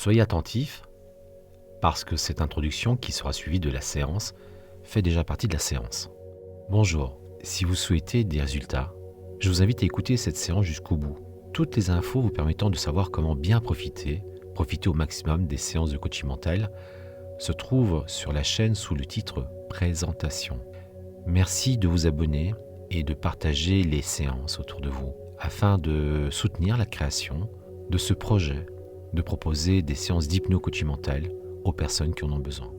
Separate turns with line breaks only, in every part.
Soyez attentifs parce que cette introduction qui sera suivie de la séance fait déjà partie de la séance. Bonjour, si vous souhaitez des résultats, je vous invite à écouter cette séance jusqu'au bout. Toutes les infos vous permettant de savoir comment bien profiter au maximum des séances de coaching mental, se trouvent sur la chaîne sous le titre Présentation. Merci de vous abonner et de partager les séances autour de vous afin de soutenir la création de ce projet, de proposer des séances d'hypno-coaching mental aux personnes qui en ont besoin.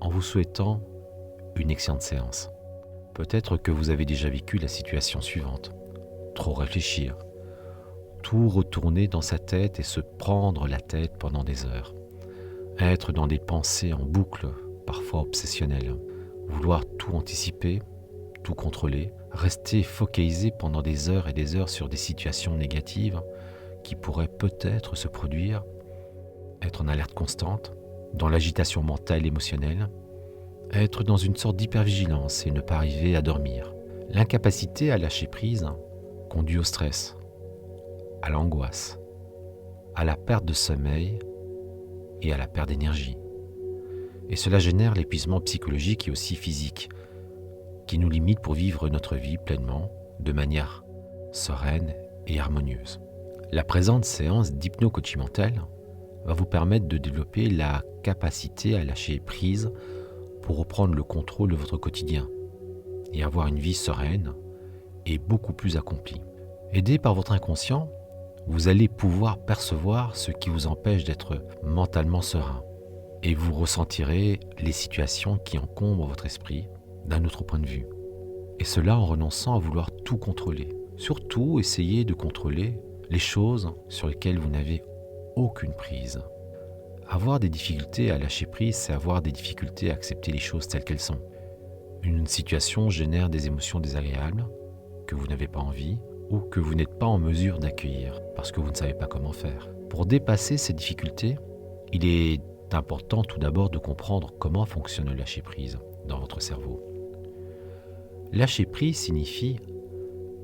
En vous souhaitant une excellente séance. Peut-être que vous avez déjà vécu la situation suivante. Trop réfléchir, tout retourner dans sa tête et se prendre la tête pendant des heures. Être dans des pensées en boucle, parfois obsessionnelles. Vouloir tout anticiper, tout contrôler. Rester focalisé pendant des heures et des heures sur des situations négatives qui pourraient peut-être se produire. Être en alerte constante, dans l'agitation mentale et émotionnelle. Être dans une sorte d'hypervigilance et ne pas arriver à dormir. L'incapacité à lâcher prise conduit au stress, à l'angoisse, à la perte de sommeil et à la perte d'énergie. Et cela génère l'épuisement psychologique et aussi physique qui nous limite pour vivre notre vie pleinement, de manière sereine et harmonieuse. La présente séance d'hypno-coaching mental va vous permettre de développer la capacité à lâcher prise pour reprendre le contrôle de votre quotidien et avoir une vie sereine et beaucoup plus accomplie. Aidé par votre inconscient, vous allez pouvoir percevoir ce qui vous empêche d'être mentalement serein et vous ressentirez les situations qui encombrent votre esprit d'un autre point de vue. Et cela en renonçant à vouloir tout contrôler. Surtout, essayez de contrôler les choses sur lesquelles vous n'avez aucune prise. Avoir des difficultés à lâcher prise, c'est avoir des difficultés à accepter les choses telles qu'elles sont. Une situation génère des émotions désagréables que vous n'avez pas envie ou que vous n'êtes pas en mesure d'accueillir parce que vous ne savez pas comment faire. Pour dépasser ces difficultés, il est important tout d'abord de comprendre comment fonctionne le lâcher prise dans votre cerveau. Lâcher prise signifie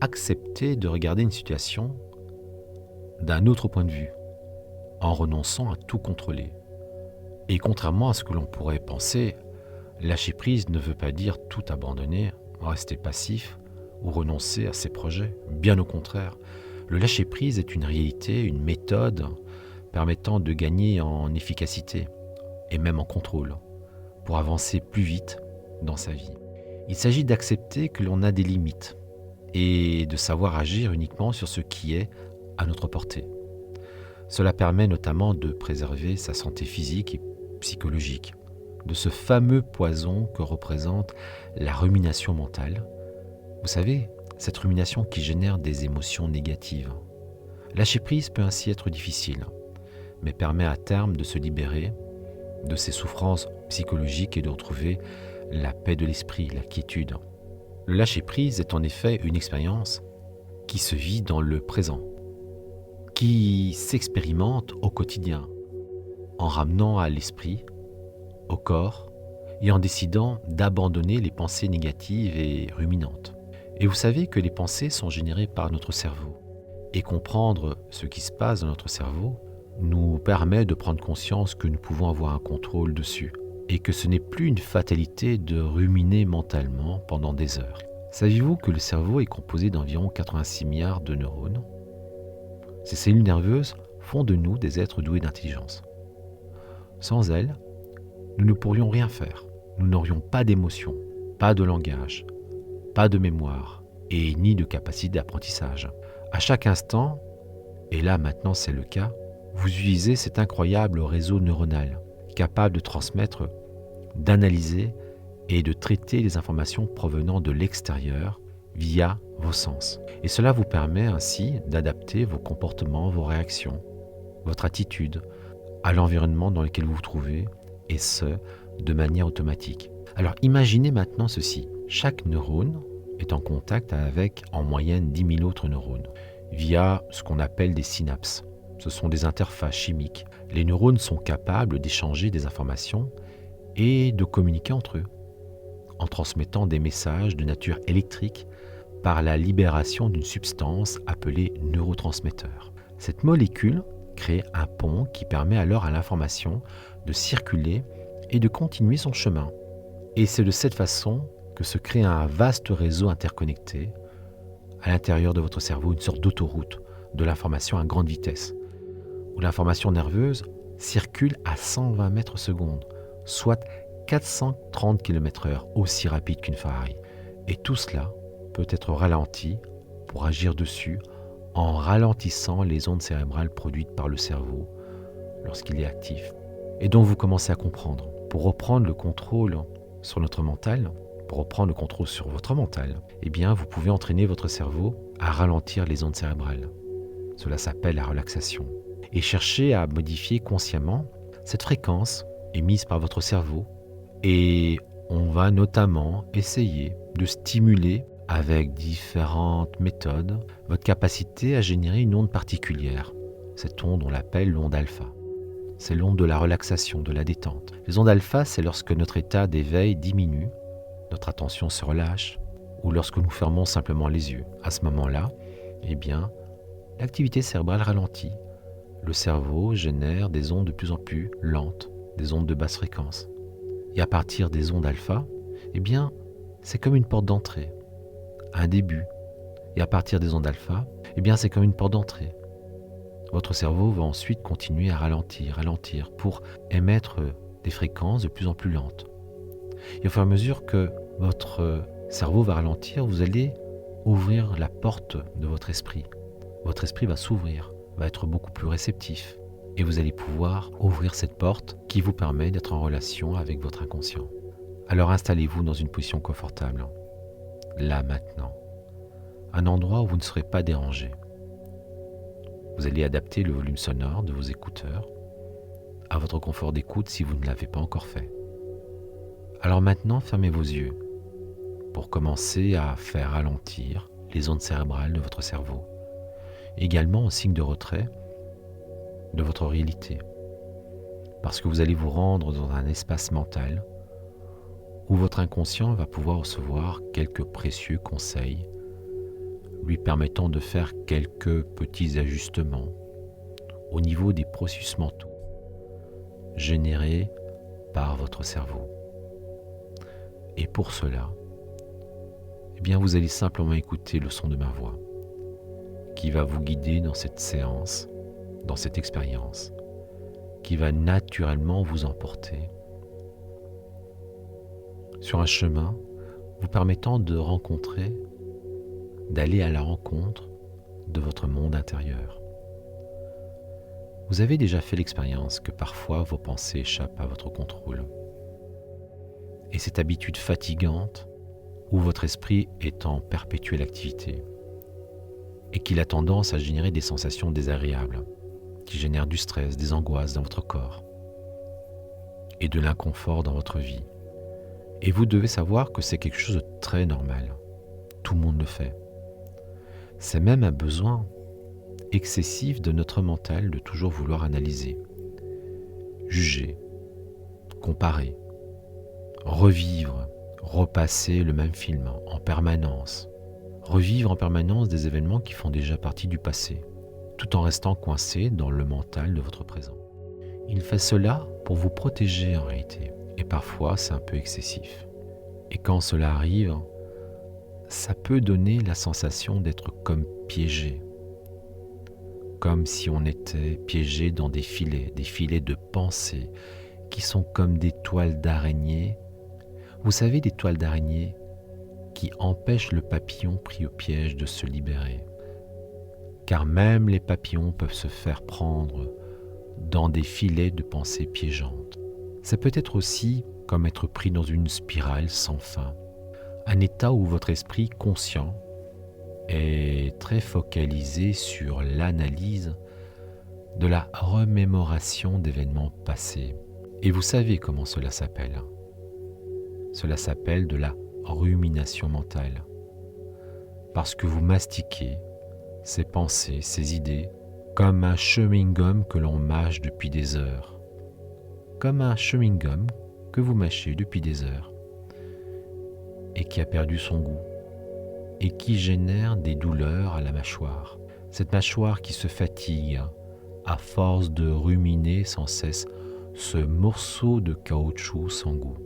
accepter de regarder une situation d'un autre point de vue, en renonçant à tout contrôler. Et contrairement à ce que l'on pourrait penser, lâcher prise ne veut pas dire tout abandonner, rester passif ou renoncer à ses projets. Bien au contraire, le lâcher prise est une réalité, une méthode permettant de gagner en efficacité et même en contrôle pour avancer plus vite dans sa vie. Il s'agit d'accepter que l'on a des limites et de savoir agir uniquement sur ce qui est à notre portée. Cela permet notamment de préserver sa santé physique et psychologique, de ce fameux poison que représente la rumination mentale. Vous savez, cette rumination qui génère des émotions négatives. Lâcher prise peut ainsi être difficile, mais permet à terme de se libérer de ces souffrances psychologiques et de retrouver la paix de l'esprit, la quiétude. Le lâcher prise est en effet une expérience qui se vit dans le présent, qui s'expérimente au quotidien, en ramenant à l'esprit, au corps, et en décidant d'abandonner les pensées négatives et ruminantes. Et vous savez que les pensées sont générées par notre cerveau. Et comprendre ce qui se passe dans notre cerveau nous permet de prendre conscience que nous pouvons avoir un contrôle dessus, et que ce n'est plus une fatalité de ruminer mentalement pendant des heures. Saviez-vous que le cerveau est composé d'environ 86 milliards de neurones ? Ces cellules nerveuses font de nous des êtres doués d'intelligence. Sans elles, nous ne pourrions rien faire. Nous n'aurions pas d'émotion, pas de langage, pas de mémoire et ni de capacité d'apprentissage. À chaque instant, et là maintenant c'est le cas, vous utilisez cet incroyable réseau neuronal capable de transmettre, d'analyser et de traiter les informations provenant de l'extérieur via vos sens. Et cela vous permet ainsi d'adapter vos comportements, vos réactions, votre attitude à l'environnement dans lequel vous vous trouvez, et ce, de manière automatique. Alors imaginez maintenant ceci. Chaque neurone est en contact avec en moyenne 10 000 autres neurones via ce qu'on appelle des synapses. Ce sont des interfaces chimiques. Les neurones sont capables d'échanger des informations et de communiquer entre eux en transmettant des messages de nature électrique par la libération d'une substance appelée neurotransmetteur. Cette molécule créer un pont qui permet alors à l'information de circuler et de continuer son chemin. Et c'est de cette façon que se crée un vaste réseau interconnecté à l'intérieur de votre cerveau, une sorte d'autoroute de l'information à grande vitesse, où l'information nerveuse circule à 120 mètres secondes, soit 430 km/h, aussi rapide qu'une Ferrari. Et tout cela peut être ralenti pour agir dessus en ralentissant les ondes cérébrales produites par le cerveau lorsqu'il est actif. Et donc vous commencez à comprendre. Pour reprendre le contrôle sur notre mental, pour reprendre le contrôle sur votre mental, eh bien vous pouvez entraîner votre cerveau à ralentir les ondes cérébrales. Cela s'appelle la relaxation. Et chercher à modifier consciemment cette fréquence émise par votre cerveau. Et on va notamment essayer de stimuler avec différentes méthodes votre capacité à générer une onde particulière. Cette onde, on l'appelle l'onde alpha. C'est l'onde de la relaxation, de la détente. Les ondes alpha, c'est lorsque notre état d'éveil diminue, notre attention se relâche, ou lorsque nous fermons simplement les yeux. À ce moment-là, eh bien, l'activité cérébrale ralentit. Le cerveau génère des ondes de plus en plus lentes, des ondes de basse fréquence. Et à partir des ondes alpha, eh bien, c'est comme une porte d'entrée, un début. Et à partir des ondes alpha, eh bien, c'est comme une porte d'entrée. Votre cerveau va ensuite continuer à ralentir pour émettre des fréquences de plus en plus lentes. Et au fur et à mesure que votre cerveau va ralentir, vous allez ouvrir la porte de votre esprit. Votre esprit va s'ouvrir, va être beaucoup plus réceptif. Et vous allez pouvoir ouvrir cette porte qui vous permet d'être en relation avec votre inconscient. Alors installez-vous dans une position confortable, là maintenant, un endroit où vous ne serez pas dérangé. Vous allez adapter le volume sonore de vos écouteurs à votre confort d'écoute si vous ne l'avez pas encore fait. Alors maintenant, fermez vos yeux pour commencer à faire ralentir les ondes cérébrales de votre cerveau. Également en signe de retrait de votre réalité. Parce que vous allez vous rendre dans un espace mental où votre inconscient va pouvoir recevoir quelques précieux conseils lui permettant de faire quelques petits ajustements au niveau des processus mentaux générés par votre cerveau. Et pour cela, eh bien vous allez simplement écouter le son de ma voix qui va vous guider dans cette séance, dans cette expérience, qui va naturellement vous emporter sur un chemin vous permettant d'aller à la rencontre de votre monde intérieur. Vous avez déjà fait l'expérience que parfois vos pensées échappent à votre contrôle. Et cette habitude fatigante où votre esprit est en perpétuelle activité et qu'il a tendance à générer des sensations désagréables, qui génèrent du stress, des angoisses dans votre corps et de l'inconfort dans votre vie. Et vous devez savoir que c'est quelque chose de très normal. Tout le monde le fait. C'est même un besoin excessif de notre mental de toujours vouloir analyser, juger, comparer, revivre, repasser le même film en permanence, revivre en permanence des événements qui font déjà partie du passé, tout en restant coincé dans le mental de votre présent. Il fait cela pour vous protéger en réalité, et parfois c'est un peu excessif. Et quand cela arrive, ça peut donner la sensation d'être comme piégé, comme si on était piégé dans des filets de pensée qui sont comme des toiles d'araignée. Vous savez, des toiles d'araignée qui empêchent le papillon pris au piège de se libérer. Car même les papillons peuvent se faire prendre dans des filets de pensées piégeantes. Ça peut être aussi comme être pris dans une spirale sans fin, un état où votre esprit conscient est très focalisé sur l'analyse de la remémoration d'événements passés. Et vous savez comment cela s'appelle. Cela s'appelle de la rumination mentale. Parce que vous mastiquez ces pensées, ces idées, comme un chewing-gum que l'on mâche depuis des heures. Comme un chewing-gum que vous mâchez depuis des heures et qui a perdu son goût et qui génère des douleurs à la mâchoire. Cette mâchoire qui se fatigue à force de ruminer sans cesse ce morceau de caoutchouc sans goût.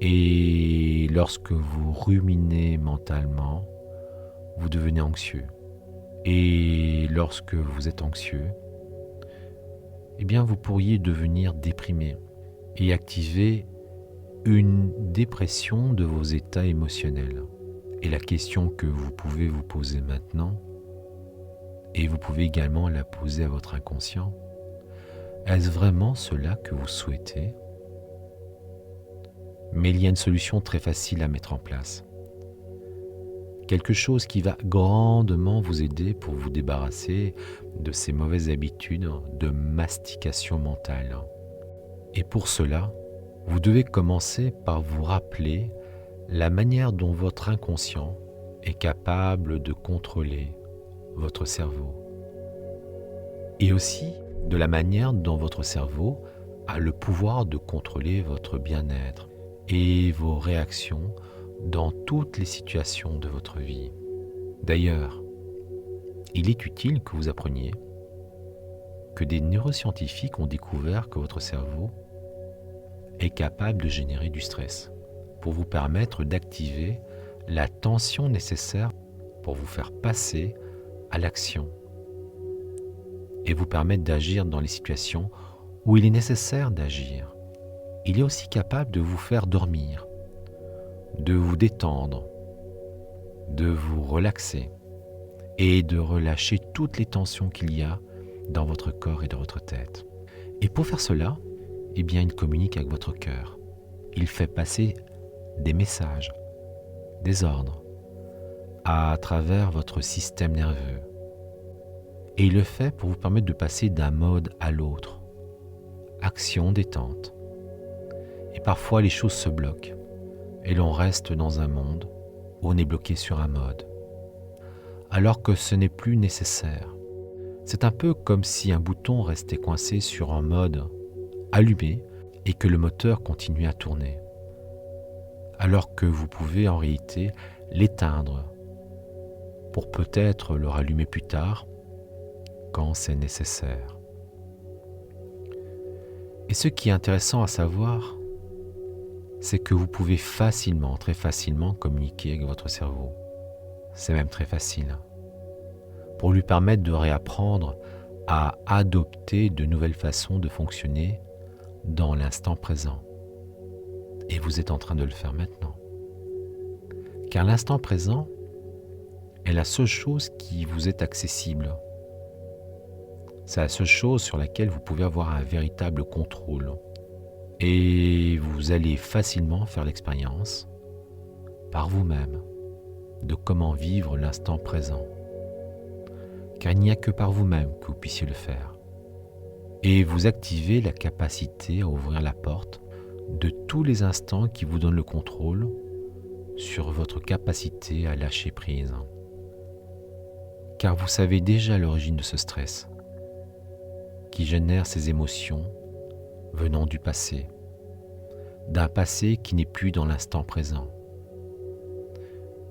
Et lorsque vous ruminez mentalement, vous devenez anxieux. Et lorsque vous êtes anxieux, eh bien vous pourriez devenir déprimé et activer une dépression de vos états émotionnels. Et la question que vous pouvez vous poser maintenant, et vous pouvez également la poser à votre inconscient, est-ce vraiment cela que vous souhaitez ? Mais il y a une solution très facile à mettre en place. Quelque chose qui va grandement vous aider pour vous débarrasser de ces mauvaises habitudes de mastication mentale. Et pour cela, vous devez commencer par vous rappeler la manière dont votre inconscient est capable de contrôler votre cerveau. Et aussi de la manière dont votre cerveau a le pouvoir de contrôler votre bien-être et vos réactions dans toutes les situations de votre vie. D'ailleurs, il est utile que vous appreniez que des neuroscientifiques ont découvert que votre cerveau est capable de générer du stress pour vous permettre d'activer la tension nécessaire pour vous faire passer à l'action et vous permettre d'agir dans les situations où il est nécessaire d'agir. Il est aussi capable de vous faire dormir, de vous détendre, de vous relaxer et de relâcher toutes les tensions qu'il y a dans votre corps et dans votre tête. Et pour faire cela, eh bien, il communique avec votre cœur. Il fait passer des messages, des ordres à travers votre système nerveux. Et il le fait pour vous permettre de passer d'un mode à l'autre. Action, détente. Et parfois, les choses se bloquent et l'on reste dans un monde où on est bloqué sur un mode, alors que ce n'est plus nécessaire. C'est un peu comme si un bouton restait coincé sur un mode allumé et que le moteur continuait à tourner, alors que vous pouvez en réalité l'éteindre pour peut-être le rallumer plus tard quand c'est nécessaire. Et ce qui est intéressant à savoir, c'est que vous pouvez facilement, très facilement communiquer avec votre cerveau. C'est même très facile. Pour lui permettre de réapprendre à adopter de nouvelles façons de fonctionner dans l'instant présent. Et vous êtes en train de le faire maintenant. Car l'instant présent est la seule chose qui vous est accessible. C'est la seule chose sur laquelle vous pouvez avoir un véritable contrôle. Et vous allez facilement faire l'expérience, par vous-même, de comment vivre l'instant présent. Car il n'y a que par vous-même que vous puissiez le faire. Et vous activez la capacité à ouvrir la porte de tous les instants qui vous donnent le contrôle sur votre capacité à lâcher prise. Car vous savez déjà l'origine de ce stress, qui génère ces émotions venant du passé, d'un passé qui n'est plus dans l'instant présent.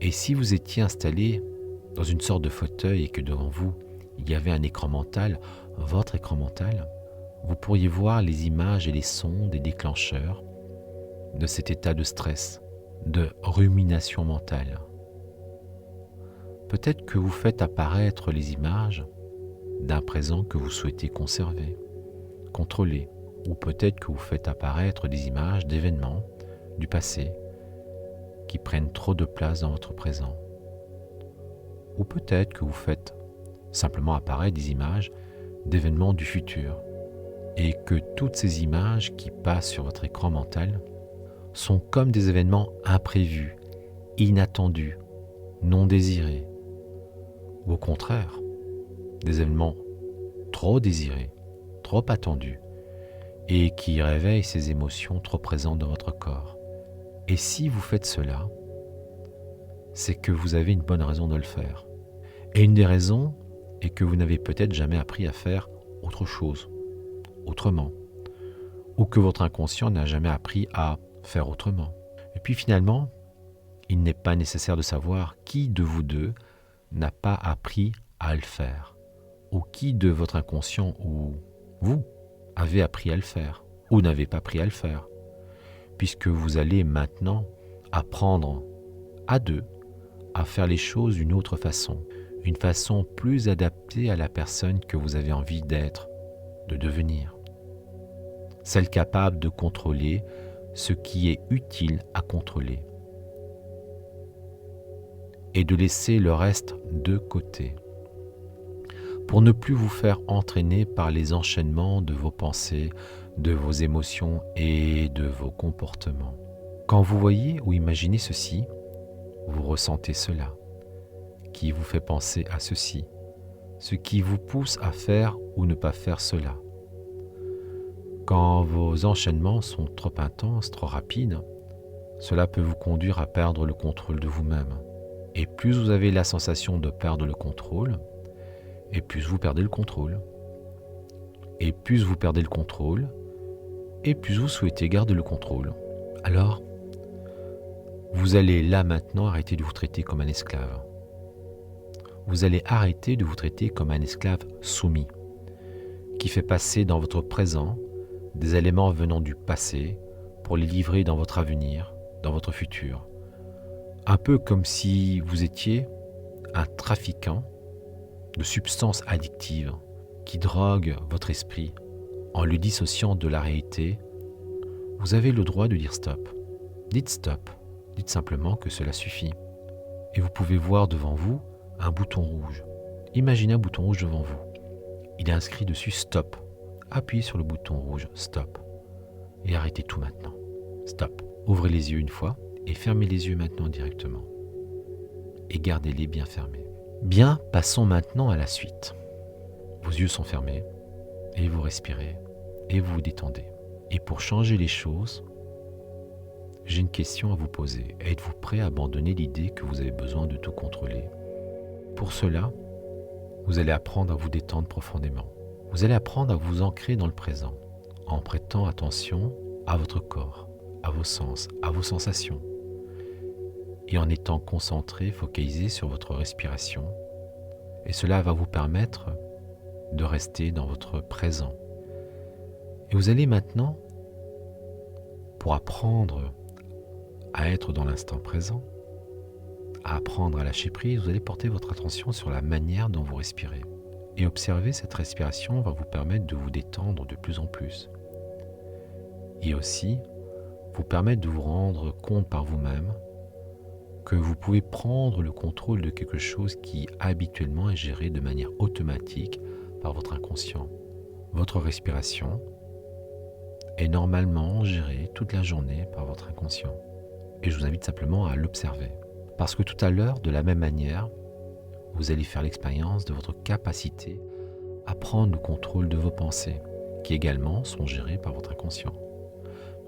Et si vous étiez installé dans une sorte de fauteuil et que devant vous, il y avait un écran mental, votre écran mental, vous pourriez voir les images et les sons des déclencheurs de cet état de stress, de rumination mentale. Peut-être que vous faites apparaître les images d'un présent que vous souhaitez conserver, contrôler, ou peut-être que vous faites apparaître des images d'événements du passé qui prennent trop de place dans votre présent. Ou peut-être que vous faites simplement apparaître des images d'événements du futur et que toutes ces images qui passent sur votre écran mental sont comme des événements imprévus, inattendus, non désirés, ou au contraire, des événements trop désirés, trop attendus, et qui réveillent ces émotions trop présentes dans votre corps. Et si vous faites cela, c'est que vous avez une bonne raison de le faire. Et une des raisons est que vous n'avez peut-être jamais appris à faire autre chose, autrement, ou que votre inconscient n'a jamais appris à faire autrement. Et puis finalement, il n'est pas nécessaire de savoir qui de vous deux n'a pas appris à le faire, ou qui de votre inconscient ou vous avez appris à le faire ou n'avez pas appris à le faire, puisque vous allez maintenant apprendre à deux à faire les choses d'une autre façon, une façon plus adaptée à la personne que vous avez envie d'être, de devenir, celle capable de contrôler ce qui est utile à contrôler et de laisser le reste de côté, pour ne plus vous faire entraîner par les enchaînements de vos pensées, de vos émotions et de vos comportements. Quand vous voyez ou imaginez ceci, vous ressentez cela, qui vous fait penser à ceci, ce qui vous pousse à faire ou ne pas faire cela. Quand vos enchaînements sont trop intenses, trop rapides, cela peut vous conduire à perdre le contrôle de vous-même. Et plus vous avez la sensation de perdre le contrôle, et plus vous perdez le contrôle. Et plus vous perdez le contrôle, et plus vous souhaitez garder le contrôle. Alors, vous allez là maintenant arrêter de vous traiter comme un esclave. Vous allez arrêter de vous traiter comme un esclave soumis, qui fait passer dans votre présent des éléments venant du passé pour les livrer dans votre avenir, dans votre futur. Un peu comme si vous étiez un trafiquant de substances addictives qui droguent votre esprit en le dissociant de la réalité. Vous avez le droit de dire stop. Dites stop. Dites simplement que cela suffit. Et vous pouvez voir devant vous un bouton rouge. Imaginez un bouton rouge devant vous. Il est inscrit dessus stop. Appuyez sur le bouton rouge stop. Et arrêtez tout maintenant. Stop. Ouvrez les yeux une fois et fermez les yeux maintenant directement. Et gardez-les bien fermés. Bien, passons maintenant à la suite. Vos yeux sont fermés et vous respirez et vous vous détendez. Et pour changer les choses, j'ai une question à vous poser. Êtes-vous prêt à abandonner l'idée que vous avez besoin de tout contrôler? Pour cela, vous allez apprendre à vous détendre profondément. Vous allez apprendre à vous ancrer dans le présent, en prêtant attention à votre corps, à vos sens, à vos sensations, et en étant concentré, focalisé sur votre respiration. Et cela va vous permettre de rester dans votre présent. Et vous allez maintenant, pour apprendre à être dans l'instant présent, à apprendre à lâcher prise, vous allez porter votre attention sur la manière dont vous respirez. Et observer cette respiration va vous permettre de vous détendre de plus en plus. Et aussi, vous permettre de vous rendre compte par vous-même que vous pouvez prendre le contrôle de quelque chose qui habituellement est géré de manière automatique par votre inconscient. Votre respiration est normalement gérée toute la journée par votre inconscient. Et je vous invite simplement à l'observer. Parce que tout à l'heure, de la même manière, vous allez faire l'expérience de votre capacité à prendre le contrôle de vos pensées, qui également sont gérées par votre inconscient.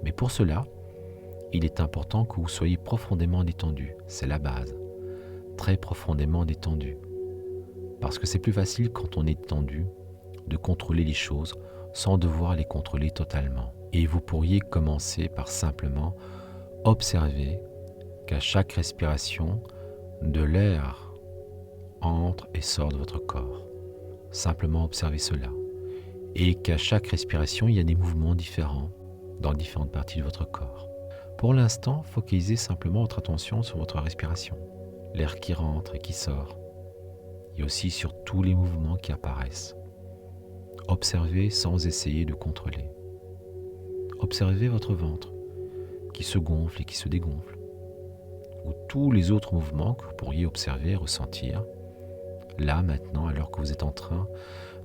Mais pour cela, il est important que vous soyez profondément détendu. C'est la base. Très profondément détendu. Parce que c'est plus facile quand on est détendu de contrôler les choses sans devoir les contrôler totalement. Et vous pourriez commencer par simplement observer qu'à chaque respiration, de l'air entre et sort de votre corps. Simplement observez cela. Et qu'à chaque respiration, il y a des mouvements différents dans différentes parties de votre corps. Pour l'instant, focalisez simplement votre attention sur votre respiration, l'air qui rentre et qui sort, et aussi sur tous les mouvements qui apparaissent. Observez sans essayer de contrôler. Observez votre ventre qui se gonfle et qui se dégonfle, ou tous les autres mouvements que vous pourriez observer et ressentir, là maintenant, alors que vous êtes en train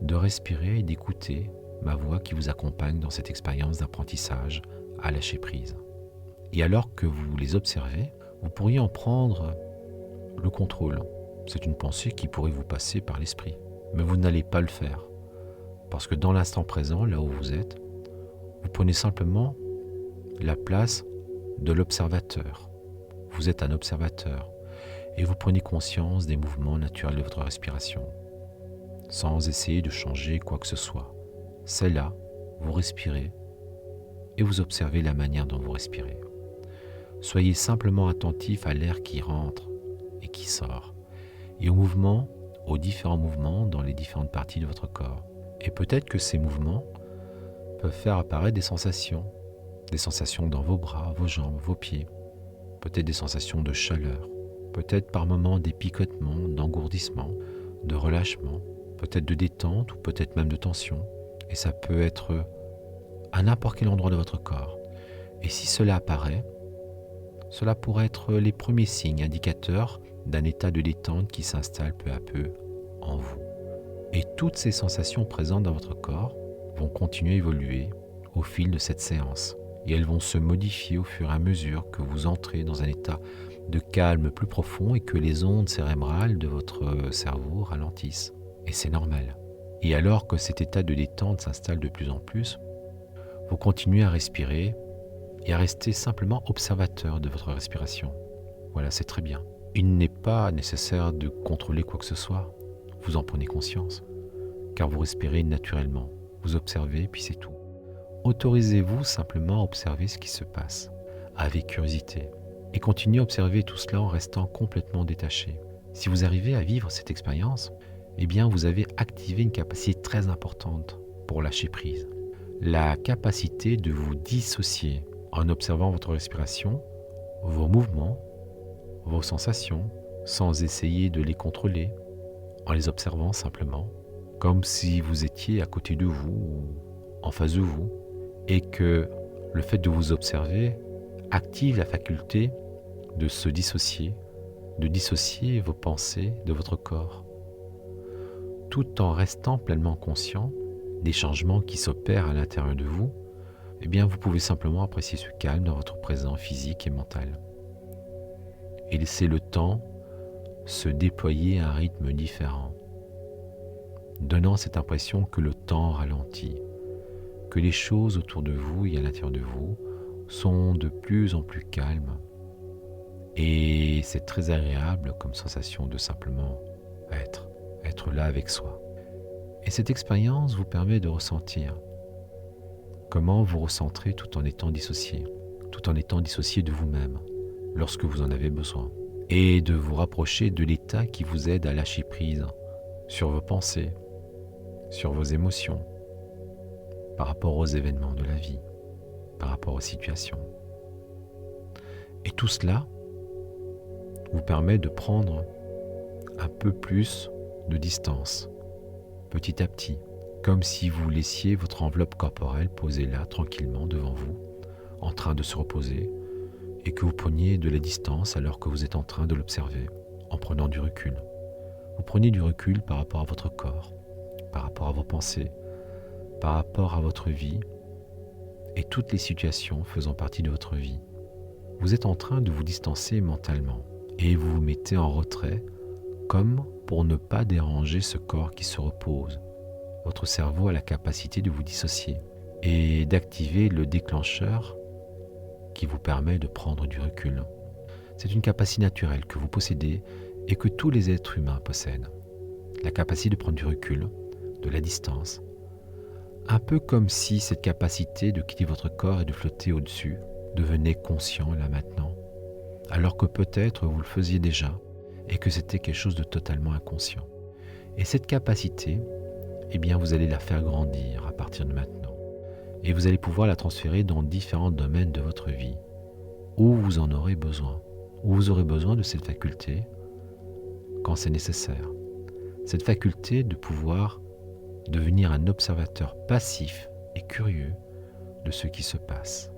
de respirer et d'écouter ma voix qui vous accompagne dans cette expérience d'apprentissage à lâcher prise. Et alors que vous les observez, vous pourriez en prendre le contrôle. C'est une pensée qui pourrait vous passer par l'esprit, mais vous n'allez pas le faire, parce que dans l'instant présent, là où vous êtes, vous prenez simplement la place de l'observateur. Vous êtes un observateur et vous prenez conscience des mouvements naturels de votre respiration, sans essayer de changer quoi que ce soit. C'est là, vous respirez et vous observez la manière dont vous respirez. Soyez simplement attentif à l'air qui rentre et qui sort, et aux mouvements aux différents mouvements dans les différentes parties de votre corps. Et peut-être que ces mouvements peuvent faire apparaître des sensations dans vos bras, vos jambes, vos pieds, peut-être des sensations de chaleur, peut-être par moments des picotements, d'engourdissement, de relâchement, peut-être de détente ou peut-être même de tension. Et ça peut être à n'importe quel endroit de votre corps. Et si cela apparaît, cela pourrait être les premiers signes indicateurs d'un état de détente qui s'installe peu à peu en vous. Et toutes ces sensations présentes dans votre corps vont continuer à évoluer au fil de cette séance. Et elles vont se modifier au fur et à mesure que vous entrez dans un état de calme plus profond et que les ondes cérébrales de votre cerveau ralentissent. Et c'est normal. Et alors que cet état de détente s'installe de plus en plus, vous continuez à respirer et à rester simplement observateur de votre respiration. Voilà, c'est très bien. Il n'est pas nécessaire de contrôler quoi que ce soit. Vous en prenez conscience, car vous respirez naturellement. Vous observez, puis c'est tout. Autorisez-vous simplement à observer ce qui se passe, avec curiosité, et continuez à observer tout cela en restant complètement détaché. Si vous arrivez à vivre cette expérience, eh bien vous avez activé une capacité très importante pour lâcher prise. La capacité de vous dissocier en observant votre respiration, vos mouvements, vos sensations, sans essayer de les contrôler, en les observant simplement, comme si vous étiez à côté de vous ou en face de vous, et que le fait de vous observer active la faculté de se dissocier, de dissocier vos pensées de votre corps, tout en restant pleinement conscient des changements qui s'opèrent à l'intérieur de vous. Eh bien, vous pouvez simplement apprécier ce calme dans votre présent physique et mental et laisser le temps se déployer à un rythme différent, donnant cette impression que le temps ralentit, que les choses autour de vous et à l'intérieur de vous sont de plus en plus calmes. Et c'est très agréable comme sensation de simplement être là avec soi. Et cette expérience vous permet de ressentir comment vous recentrez tout en étant dissocié de vous-même lorsque vous en avez besoin, et de vous rapprocher de l'état qui vous aide à lâcher prise sur vos pensées, sur vos émotions, par rapport aux événements de la vie, par rapport aux situations. Et tout cela vous permet de prendre un peu plus de distance, petit à petit, comme si vous laissiez votre enveloppe corporelle posée là, tranquillement, devant vous, en train de se reposer, et que vous preniez de la distance alors que vous êtes en train de l'observer, en prenant du recul. Vous prenez du recul par rapport à votre corps, par rapport à vos pensées, par rapport à votre vie, et toutes les situations faisant partie de votre vie. Vous êtes en train de vous distancer mentalement, et vous vous mettez en retrait, comme pour ne pas déranger ce corps qui se repose. Votre cerveau a la capacité de vous dissocier et d'activer le déclencheur qui vous permet de prendre du recul. C'est une capacité naturelle que vous possédez et que tous les êtres humains possèdent. La capacité de prendre du recul, de la distance, un peu comme si cette capacité de quitter votre corps et de flotter au-dessus devenait conscient là maintenant, alors que peut-être vous le faisiez déjà et que c'était quelque chose de totalement inconscient. Et cette capacité, eh bien vous allez la faire grandir à partir de maintenant. Et vous allez pouvoir la transférer dans différents domaines de votre vie où vous en aurez besoin, où vous aurez besoin de cette faculté quand c'est nécessaire. Cette faculté de pouvoir devenir un observateur passif et curieux de ce qui se passe.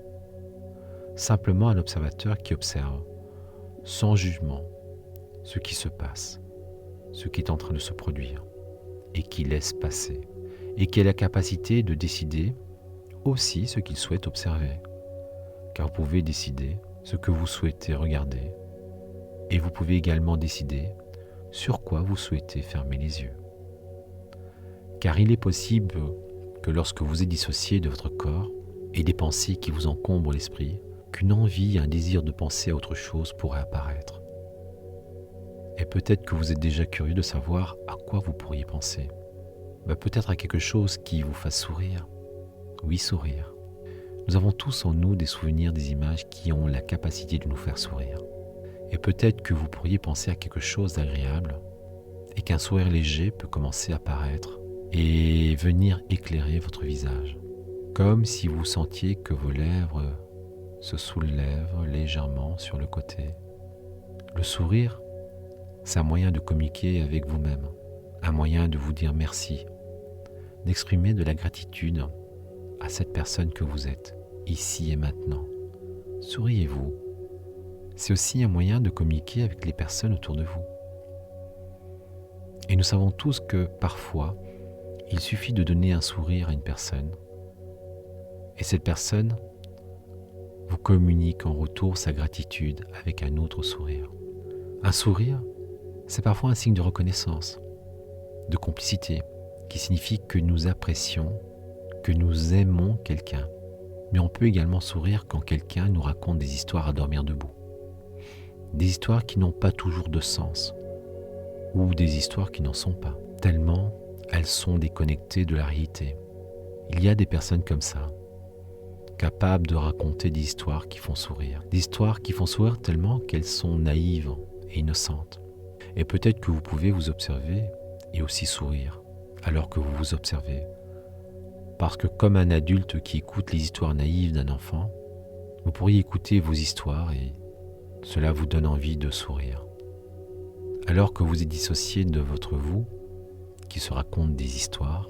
Simplement un observateur qui observe, sans jugement, ce qui se passe, ce qui est en train de se produire, et qui laisse passer, et qui a la capacité de décider aussi ce qu'il souhaite observer, car vous pouvez décider ce que vous souhaitez regarder, et vous pouvez également décider sur quoi vous souhaitez fermer les yeux. Car il est possible que lorsque vous êtes dissocié de votre corps et des pensées qui vous encombrent l'esprit, qu'une envie, un désir de penser à autre chose pourrait apparaître. Et peut-être que vous êtes déjà curieux de savoir à quoi vous pourriez penser. Peut-être à quelque chose qui vous fasse sourire. Oui, sourire. Nous avons tous en nous des souvenirs, des images qui ont la capacité de nous faire sourire. Et peut-être que vous pourriez penser à quelque chose d'agréable et qu'un sourire léger peut commencer à apparaître et venir éclairer votre visage, comme si vous sentiez que vos lèvres se soulèvent légèrement sur le côté. Le sourire, c'est un moyen de communiquer avec vous-même, un moyen de vous dire merci, d'exprimer de la gratitude à cette personne que vous êtes, ici et maintenant. Souriez-vous. C'est aussi un moyen de communiquer avec les personnes autour de vous. Et nous savons tous que parfois, il suffit de donner un sourire à une personne, et cette personne vous communique en retour sa gratitude avec un autre sourire. Un sourire, c'est parfois un signe de reconnaissance, de complicité, qui signifie que nous apprécions, que nous aimons quelqu'un. Mais on peut également sourire quand quelqu'un nous raconte des histoires à dormir debout. Des histoires qui n'ont pas toujours de sens, ou des histoires qui n'en sont pas, tellement elles sont déconnectées de la réalité. Il y a des personnes comme ça, capables de raconter des histoires qui font sourire. Des histoires qui font sourire tellement qu'elles sont naïves et innocentes. Et peut-être que vous pouvez vous observer et aussi sourire, alors que vous vous observez. Parce que comme un adulte qui écoute les histoires naïves d'un enfant, vous pourriez écouter vos histoires et cela vous donne envie de sourire. Alors que vous êtes dissocié de votre vous, qui se raconte des histoires,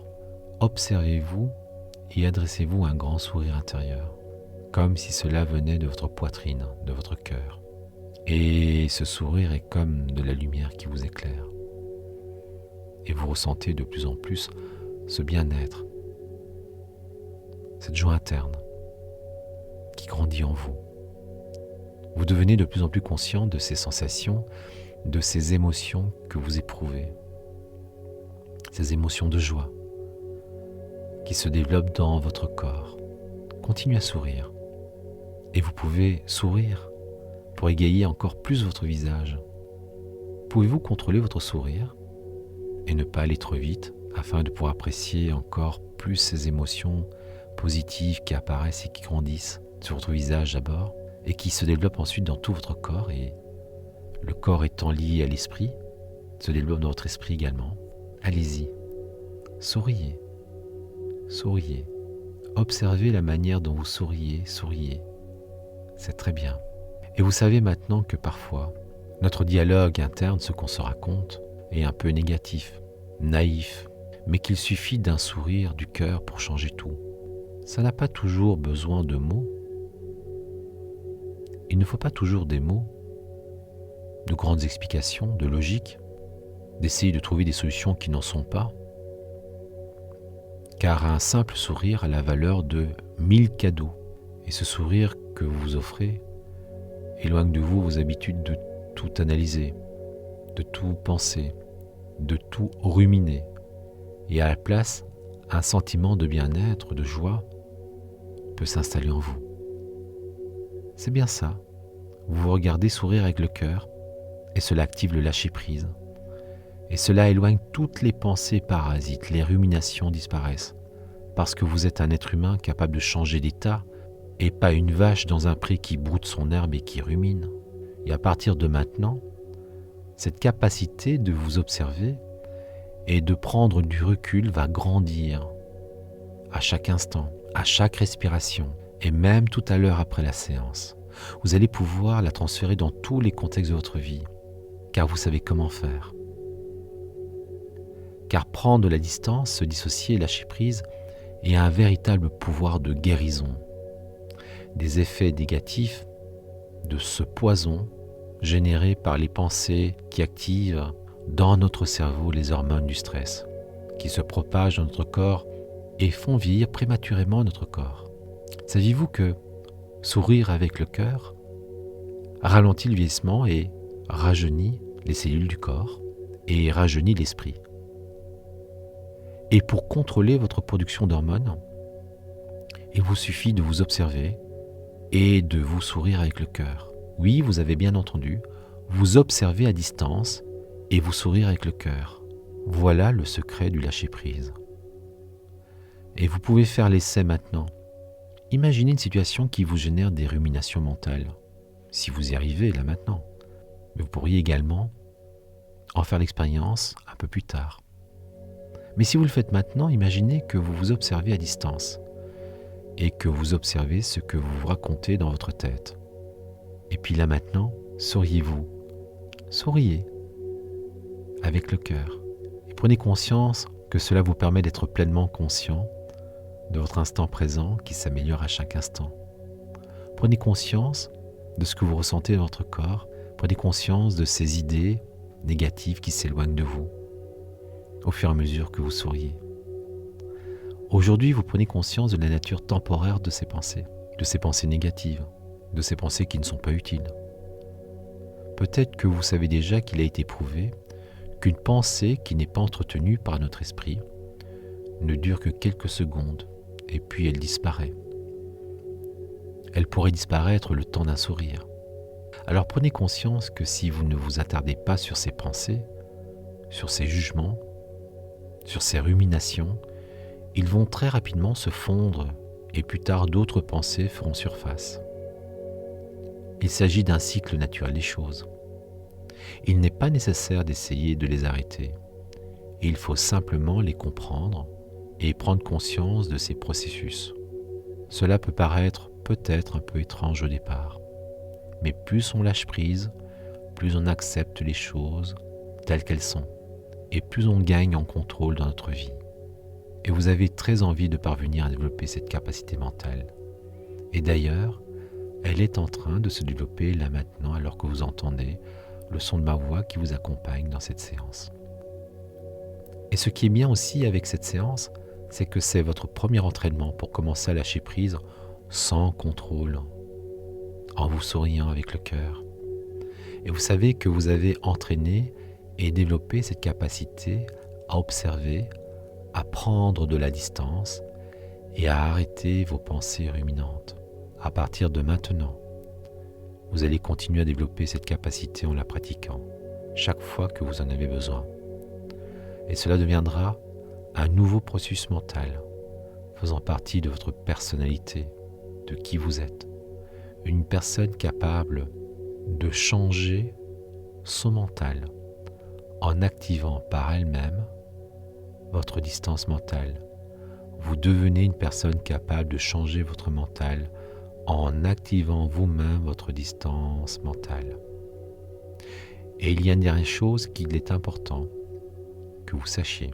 observez-vous et adressez-vous un grand sourire intérieur, comme si cela venait de votre poitrine, de votre cœur. Et ce sourire est comme de la lumière qui vous éclaire. Et vous ressentez de plus en plus ce bien-être, cette joie interne qui grandit en vous. Vous devenez de plus en plus conscient de ces sensations, de ces émotions que vous éprouvez, ces émotions de joie qui se développent dans votre corps. Continuez à sourire et vous pouvez sourire pour égayer encore plus votre visage. Pouvez-vous contrôler votre sourire et ne pas aller trop vite afin de pouvoir apprécier encore plus ces émotions positives qui apparaissent et qui grandissent sur votre visage d'abord et qui se développent ensuite dans tout votre corps, et le corps étant lié à l'esprit, se développe dans votre esprit également. Allez-y, souriez, souriez, observez la manière dont vous souriez, c'est très bien. Et vous savez maintenant que parfois, notre dialogue interne, ce qu'on se raconte, est un peu négatif, naïf, mais qu'il suffit d'un sourire du cœur pour changer tout. Ça n'a pas toujours besoin de mots. Il ne faut pas toujours des mots, de grandes explications, de logique, d'essayer de trouver des solutions qui n'en sont pas. Car un simple sourire a la valeur de 1000 cadeaux. Et ce sourire que vous vous offrez éloigne de vous vos habitudes de tout analyser, de tout penser, de tout ruminer. Et à la place, un sentiment de bien-être, de joie, peut s'installer en vous. C'est bien ça. Vous vous regardez sourire avec le cœur et cela active le lâcher-prise. Et cela éloigne toutes les pensées parasites, les ruminations disparaissent. Parce que vous êtes un être humain capable de changer d'état et pas une vache dans un pré qui broute son herbe et qui rumine. Et à partir de maintenant, cette capacité de vous observer et de prendre du recul va grandir à chaque instant, à chaque respiration, et même tout à l'heure après la séance. Vous allez pouvoir la transférer dans tous les contextes de votre vie, car vous savez comment faire. Car prendre de la distance, se dissocier et lâcher prise est un véritable pouvoir de guérison. Des effets négatifs de ce poison généré par les pensées qui activent dans notre cerveau les hormones du stress, qui se propagent dans notre corps et font vieillir prématurément notre corps. Saviez-vous que sourire avec le cœur ralentit le vieillissement et rajeunit les cellules du corps et rajeunit l'esprit? Et pour contrôler votre production d'hormones, il vous suffit de vous observer et de vous sourire avec le cœur. Oui, vous avez bien entendu, vous observez à distance et vous sourire avec le cœur. Voilà le secret du lâcher-prise. Et vous pouvez faire l'essai maintenant. Imaginez une situation qui vous génère des ruminations mentales, si vous y arrivez là maintenant. Mais vous pourriez également en faire l'expérience à peu plus tard. Mais si vous le faites maintenant, imaginez que vous vous observez à distance et que vous observez ce que vous vous racontez dans votre tête. Et puis là maintenant, souriez-vous. Souriez avec le cœur. Et prenez conscience que cela vous permet d'être pleinement conscient de votre instant présent qui s'améliore à chaque instant. Prenez conscience de ce que vous ressentez dans votre corps. Prenez conscience de ces idées négatives qui s'éloignent de vous au fur et à mesure que vous souriez. Aujourd'hui, vous prenez conscience de la nature temporaire de ces pensées négatives, de ces pensées qui ne sont pas utiles. Peut-être que vous savez déjà qu'il a été prouvé qu'une pensée qui n'est pas entretenue par notre esprit ne dure que quelques secondes et puis elle disparaît. Elle pourrait disparaître le temps d'un sourire. Alors prenez conscience que si vous ne vous attardez pas sur ces pensées, sur ces jugements, sur ces ruminations, ils vont très rapidement se fondre et plus tard d'autres pensées feront surface. Il s'agit d'un cycle naturel des choses. Il n'est pas nécessaire d'essayer de les arrêter. Il faut simplement les comprendre et prendre conscience de ces processus. Cela peut paraître peut-être un peu étrange au départ, mais plus on lâche prise, plus on accepte les choses telles qu'elles sont, et plus on gagne en contrôle dans notre vie. Et vous avez très envie de parvenir à développer cette capacité mentale. Et d'ailleurs, elle est en train de se développer là maintenant alors que vous entendez le son de ma voix qui vous accompagne dans cette séance. Et ce qui est bien aussi avec cette séance, c'est que c'est votre premier entraînement pour commencer à lâcher prise sans contrôle, en vous souriant avec le cœur. Et vous savez que vous avez entraîné et développé cette capacité à observer, à prendre de la distance et à arrêter vos pensées ruminantes. À partir de maintenant, vous allez continuer à développer cette capacité en la pratiquant, chaque fois que vous en avez besoin. Et cela deviendra un nouveau processus mental, faisant partie de votre personnalité, de qui vous êtes. Une personne capable de changer son mental en activant par elle-même votre distance mentale. Vous devenez une personne capable de changer votre mental en activant vous-même votre distance mentale. Et il y a une dernière chose qu'il est important que vous sachiez,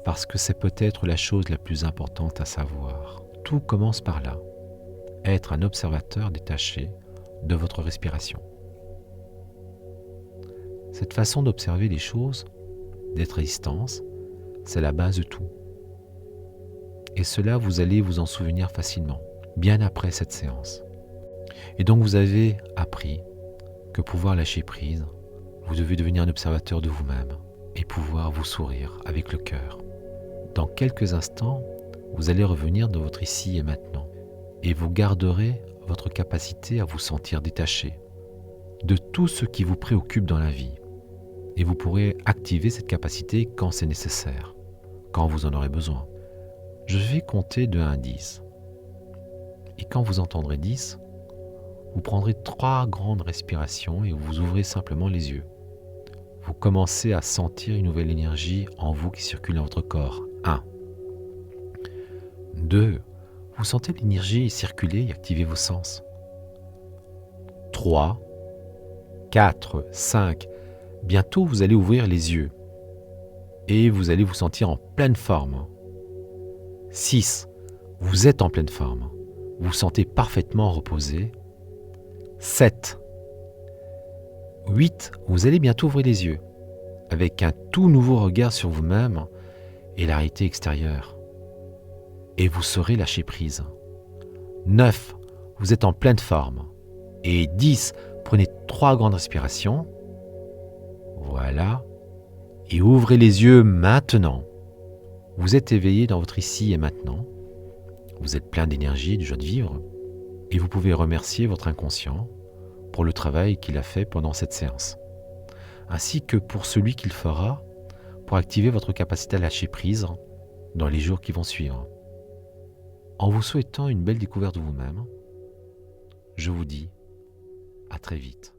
parce que c'est peut-être la chose la plus importante à savoir. Tout commence par là, être un observateur détaché de votre respiration. Cette façon d'observer les choses, d'être à distance, c'est la base de tout. Et cela, vous allez vous en souvenir facilement, bien après cette séance. Et donc vous avez appris que pour pouvoir lâcher prise, vous devez devenir un observateur de vous-même et pouvoir vous sourire avec le cœur. Dans quelques instants, vous allez revenir dans votre ici et maintenant et vous garderez votre capacité à vous sentir détaché de tout ce qui vous préoccupe dans la vie. Et vous pourrez activer cette capacité quand c'est nécessaire, quand vous en aurez besoin. Je vais compter de 1 à 10. Et quand vous entendrez 10, vous prendrez 3 grandes respirations et vous ouvrez simplement les yeux. Vous commencez à sentir une nouvelle énergie en vous qui circule dans votre corps. 1. 2. Vous sentez l'énergie circuler et activer vos sens. 3. 4. 5. Bientôt, vous allez ouvrir les yeux et vous allez vous sentir en pleine forme. 6. Vous êtes en pleine forme. Vous vous sentez parfaitement reposé. 7. 8. Vous allez bientôt ouvrir les yeux avec un tout nouveau regard sur vous-même et la réalité extérieure. Et vous saurez lâcher prise. 9. Vous êtes en pleine forme. Et 10. Prenez 3 grandes respirations. Voilà. Et ouvrez les yeux maintenant. Vous êtes éveillé dans votre ici et maintenant. Vous êtes plein d'énergie et de joie de vivre. Et vous pouvez remercier votre inconscient pour le travail qu'il a fait pendant cette séance. Ainsi que pour celui qu'il fera pour activer votre capacité à lâcher prise dans les jours qui vont suivre. En vous souhaitant une belle découverte de vous-même, je vous dis à très vite.